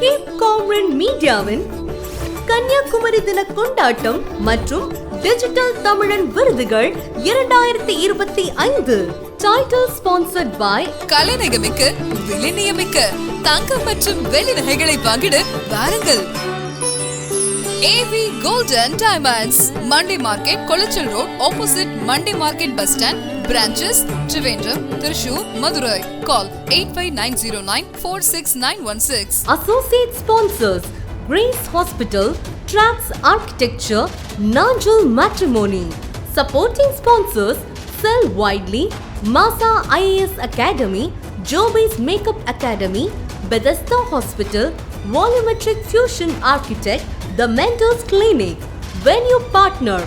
Gap Kamran மீடியாவின் Kanyakumari தின கொண்டாட்டம் மற்றும் டிஜிட்டல் தமிழன் விருதுகள் 2025 டைட்டில் ஸ்பான்சர்ட் பை கலைநகமிக்க விலை நியமிக்க தங்கம் மற்றும் வெள்ளி நகைகளை வாங்கிட வாருங்கள். AV Gold and Diamonds, Monday Market, Kolachal Road, opposite Monday Market Bus Stand, branches, Trivandrum, Thrissur, Madurai. Call 8590946916. Associate sponsors Grace Hospital, Trax Architecture, Najul Matrimony. Supporting sponsors Sell Widely, Masa IAS Academy, Joby's Makeup Academy, Bethesda Hospital, Volumetric Fusion Architect, The Mentors Clinic. Venue partner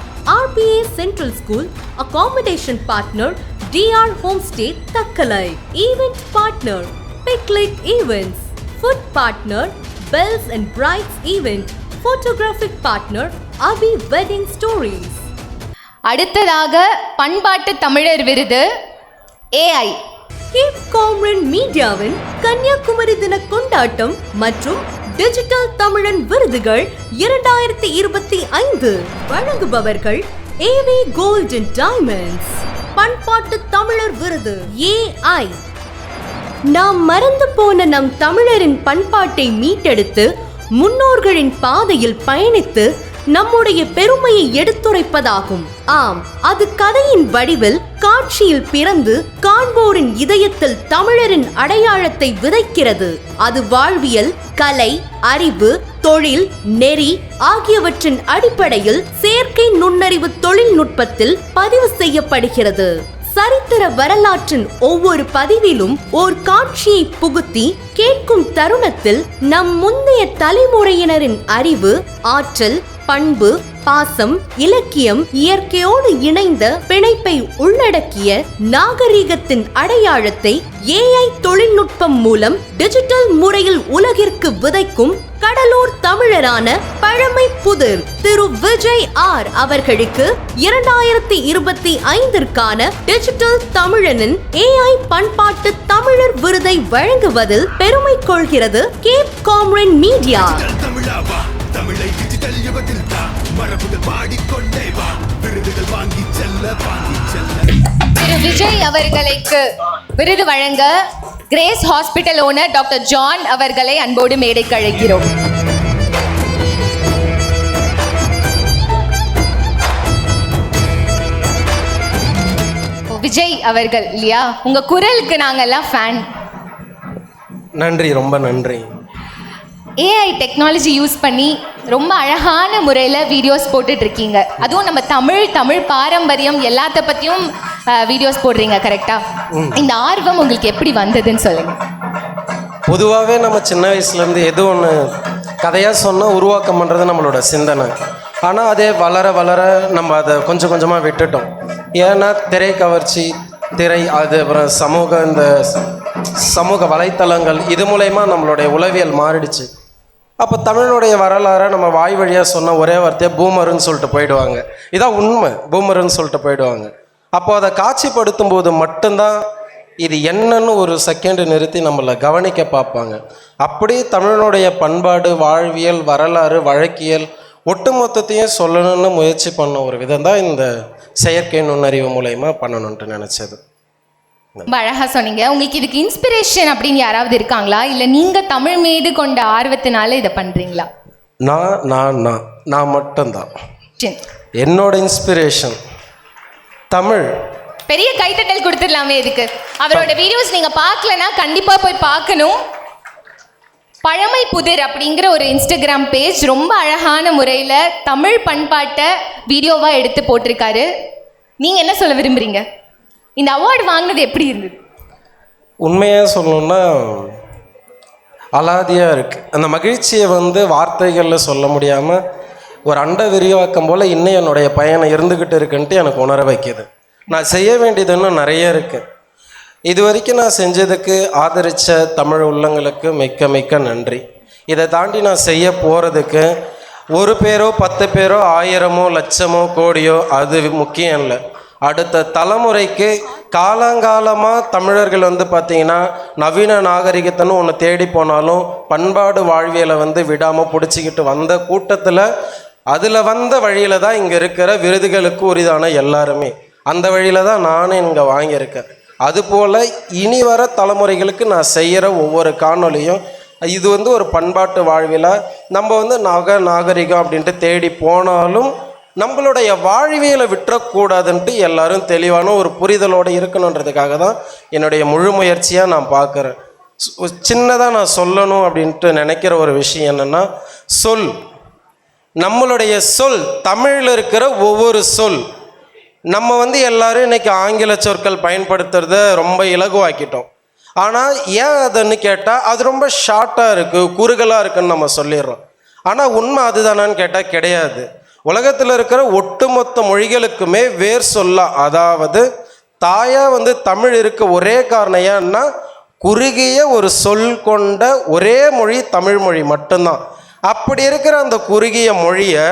RPA Central School. Accommodation partner DR Homestay Takkalai. Event partner Picnic Events. Food partner Bells and Brides Event. Photographic partner Abhi Wedding Stories. அடுத்ததாக பண்பாட்டு தமிழர் விருது AI gap Kamran மீடியாவின் Kanyakumari தின கொண்டாட்டம் மற்றும் digital தமிழன் விருதுகள் 2025 வழங்குபவர்கள் AV Gold and Diamonds. பண்பாட்டு தமிழர் விருது AI. நாம் மறந்து போன நம் தமிழரின் பண்பாட்டை மீட்டெடுத்து முன்னோர்களின் பாதையில் பயணித்து நம்முடைய பெருமையை எடுத்துரைப்பதாகும். ஆம், அது கதையின் வடிவில் காட்சியில் பிறந்து காண்போரின் இதயத்தில் தமிழரின் அடையாளத்தை விதைக்கிறது. அது வாழ்வியல், கலை, அறிவு, தொழில், நெறி ஆகியவற்றின் அடிப்படையில் செயற்கை நுண்ணறிவு தொழில்நுட்பத்தில் பதிவு செய்யப்படுகிறது. சரித்திர வரலாற்றின் ஒவ்வொரு பதிவிலும் ஓர் காட்சியை புகுத்தி கேட்கும் தருணத்தில் நம் முந்தைய தலைமுறையினரின் அறிவு, ஆற்றல், பண்பு, பாசம், இலக்கியம், இயற்கையோடு இணைந்த பிணைப்பை உள்ளடக்கிய நாகரீகத்தின் அடையாளத்தை AI தொழில்நுட்பம் மூலம் டிஜிட்டல் முறையில் உலகிற்கு விதைக்கும் கடலூர் தமிழரான பழமை புதிர் திரு விஜய் R அவர்களுக்கு 2025ற்கான டிஜிட்டல் தமிழனின் AI பண்பாட்டு தமிழர் விருதை வழங்குவதில் பெருமை கொள்கிறது கேப் காம்ரன் மீடியா. தமிழை டிஜிட்டல் யுகத்தில் மரபுகள் பாடிக்கொண்டே வா, விருதுகள் வாங்கி செல்ல வாங்கி செல்ல. திரு விஜய் அவர்களுக்கு விருது வழங்க grace hospital owner doctor John அவர்களை அன்போடு மேடைக்கு அழைக்கிறோம். விஜய் அவர்கள் இல்லையா, உங்க குரலுக்கு நாங்கெல்லாம் ஃபேன். நன்றி, ரொம்ப நன்றி. AI டெக்னாலஜி யூஸ் பண்ணி ரொம்ப அழகான முறையில் வீடியோஸ் போட்டுட்ருக்கீங்க. அதுவும் நம்ம தமிழ் பாரம்பரியம் எல்லாத்த பற்றியும் வீடியோஸ் போடுறீங்க, கரெக்டாக? இந்த ஆர்வம் உங்களுக்கு எப்படி வந்ததுன்னு சொல்லுங்கள். பொதுவாகவே நம்ம சின்ன வயசுலேருந்து எது ஒன்று கதையாக சொன்னால் உருவாக்கம் பண்ணுறது நம்மளோட சிந்தனை. ஆனால் அதே வளர வளர நம்ம அதை கொஞ்சம் கொஞ்சமாக விட்டுட்டோம். ஏன்னா திரை கவர்ச்சி, அது அப்புறம் சமூக வலைத்தளங்கள், இது மூலயமா நம்மளுடைய உளவியல் மாறிடுச்சு. அப்போ தமிழனுடைய வரலாறை நம்ம வாய் வழியாக சொன்ன ஒரே வார்த்தையாக பூமருன்னு சொல்லிட்டு போயிடுவாங்க. இதான் உண்மை, பூமருன்னு சொல்லிட்டு போயிடுவாங்க. அப்போ அதை காட்சிப்படுத்தும் போது மட்டும்தான் இது என்னன்னு ஒரு செகண்டு நிறுத்தி நம்மளை கவனிக்க பார்ப்பாங்க. அப்படி தமிழனுடைய பண்பாடு, வாழ்வியல், வரலாறு, வழக்கியல் ஒட்டுமொத்தத்தையும் சொல்லணும்னு முயற்சி பண்ண ஒரு விதம் தான் இந்த செயற்கை நுண்ணறிவு மூலயமா பண்ணணுன்ட்டு நினச்சது. ரொம்ப அழகாக சொன்னீங்க. உங்களுக்கு இதுக்கு இன்ஸ்பிரேஷன் அப்படின்னு யாராவது இருக்காங்களா, இல்லை நீங்கள் தமிழ் மீது கொண்ட ஆர்வத்தினால இதை பண்ணுறீங்களா? நான் மட்டும்தான். என்னோட இன்ஸ்பிரேஷன் தமிழ். பெரிய கைத்தட்டல் கொடுத்துடலாமே இதுக்கு. அவரோட வீடியோஸ் நீங்கள் பார்க்கலன்னா கண்டிப்பாக போய் பார்க்கணும். பழமை புதிர் அப்படிங்கிற ஒரு இன்ஸ்டாகிராம் பேஜ் ரொம்ப அழகான முறையில் தமிழ் பண்பாட்டை வீடியோவாக எடுத்து போட்டிருக்காரு. நீங்கள் என்ன சொல்ல விரும்புகிறீங்க? இந்த அவார்டு வாங்கினது எப்படி இருந்தது? உண்மையாக சொல்லணுன்னா அலாதியாக இருக்குது. அந்த மகிழ்ச்சியை வார்த்தைகளில் சொல்ல முடியாமல் ஒரு அண்ட விரிவாக்கம் போல் இன்னும் என்னுடைய பயணம் இருந்துக்கிட்டு இருக்குன்ட்டு எனக்கு உணர வைக்கிது. நான் செய்ய வேண்டியது இன்னும் நிறைய இருக்குது. இது வரைக்கும் நான் செஞ்சதுக்கு ஆதரித்த தமிழ் உள்ளங்களுக்கு மிக்க மிக்க நன்றி. இதை தாண்டி நான் செய்ய போகிறதுக்கு ஒரு பேரோ 10 பேரோ 1000மோ 1,00,000மோ கோடியோ அது முக்கியம் இல்லை. அடுத்த தலைமுறைக்கு காலங்காலமாக தமிழர்கள் வந்து பார்த்திங்கன்னா நவீன நாகரிகத்தன்னு ஒன்று தேடி போனாலும் பண்பாடு வாழ்வியலை வந்து விடாமல் பிடிச்சிக்கிட்டு வந்த கூட்டத்தில் அதில் வந்த வழியில் தான் இங்கே இருக்கிற விருதுகளுக்கு உரிதான எல்லாருமே அந்த வழியில் தான் நானும் இங்கே வாங்கியிருக்கேன். அதுபோல் இனி வர தலைமுறைகளுக்கு நான் செய்கிற ஒவ்வொரு காணொலியும் இது வந்து ஒரு பண்பாட்டு வாழ்வில் நம்ம வந்து நாகரிகம் அப்படின்ட்டு தேடி போனாலும் நம்மளுடைய வாழ்வியலை விட்டுறக்கூடாதுன்ட்டு எல்லாரும் தெளிவான ஒரு புரிதலோடு இருக்கணுன்றதுக்காக தான் என்னுடைய முழு முயற்சியாக நான் பார்க்குறேன். சின்னதாக நான் சொல்லணும் அப்படின்ட்டு நினைக்கிற ஒரு விஷயம் என்னென்னா, சொல், நம்மளுடைய சொல், தமிழில் இருக்கிற ஒவ்வொரு சொல், நம்ம வந்து எல்லாரும் இன்றைக்கி ஆங்கில சொற்கள் பயன்படுத்துறத ரொம்ப இலகுவாக்கிட்டோம். ஆனால் ஏன் அதுன்னு கேட்டால் அது ரொம்ப ஷார்ட்டாக இருக்குது, குறுகலாக இருக்குதுன்னு நம்ம சொல்லிடுறோம். ஆனால் உண்மை அதுதானான்னு கேட்டால் கிடையாது. உலகத்தில் இருக்கிற ஒட்டுமொத்த மொழிகளுக்குமே வேர் சொல்லா, அதாவது தாயாக வந்து தமிழ் இருக்க ஒரே காரணம் ஏன்னா குறுகிய ஒரு சொல் கொண்ட ஒரே மொழி தமிழ் மொழி மட்டும்தான். அப்படி இருக்கிற அந்த குறுகிய மொழியை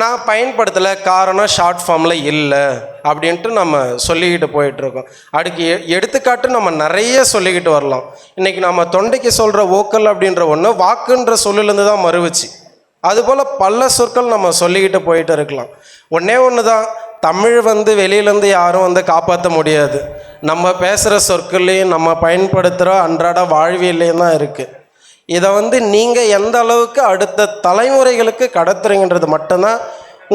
நான் பயன்படுத்தலை, காரணம் ஷார்ட் ஃபார்மில் இல்லை அப்படின்ட்டு நம்ம சொல்லிக்கிட்டு போயிட்டுருக்கோம். அதுக்கு எடுத்துக்காட்டு நம்ம நிறைய சொல்லிக்கிட்டு வரலாம். இன்றைக்கி நம்ம தொண்டைக்கு சொல்கிற ஓக்கல் அப்படின்ற ஒன்று வாக்குன்ற சொல்லுலேருந்து தான் மறுவுச்சு. அதுபோல் பல சொற்கள் நம்ம சொல்லிக்கிட்டு போயிட்டு இருக்கலாம். ஒன்றே ஒன்று தான், தமிழ் வந்து வெளியிலேருந்து யாரும் வந்து காப்பாற்ற முடியாது. நம்ம பேசுகிற சொற்கள்லேயும் நம்ம பயன்படுத்துகிற அன்றாட வாழ்வியல்லையும் தான் இருக்குது. இதை வந்து நீங்கள் எந்த அளவுக்கு அடுத்த தலைமுறைகளுக்கு கடத்துறீங்கன்றது மட்டும்தான்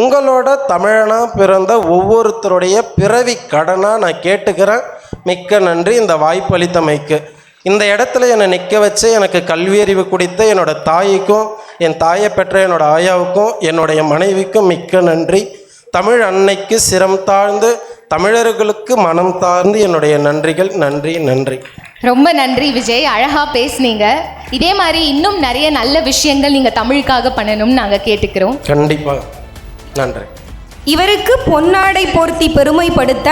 உங்களோட தமிழனாக பிறந்த ஒவ்வொருத்தருடைய பிறவி கடனாக நான் கேட்டுக்கிறேன். மிக்க நன்றி இந்த வாய்ப்பளித்தமைக்கு. இந்த இடத்துல என்னை நிற்க வச்சு எனக்கு கல்வியறிவு கொடுத்த என்னோட தாய்க்கும், என் தாயை பெற்ற என்னோட ஆயாவுக்கும், என்னுடைய மனைவிக்கும் மிக்க நன்றி. தமிழ் அன்னைக்கு சிரம் தாழ்ந்து தமிழர்களுக்கு மனம் தாழ்ந்து என்னுடைய நன்றிகள். நன்றி நன்றி. ரொம்ப நன்றி விஜய், அழகாக பேசுனீங்க. இதே மாதிரி இன்னும் நிறைய நல்ல விஷயங்கள் நீங்கள் தமிழுக்காக பண்ணணும்னு நாங்கள் கேட்டுக்கிறோம். கண்டிப்பாக நன்றி. இவருக்கு பொன்னாடை போர்த்தி பெருமைப்படுத்த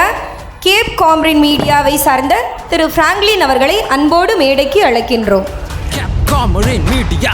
கேப் காம்ரின் மீடியாவை சார்ந்த திரு பிராங்க்லின் அவர்களை அன்போடு மேடைக்கு அழைக்கின்றோம். Gap காம்ரின் media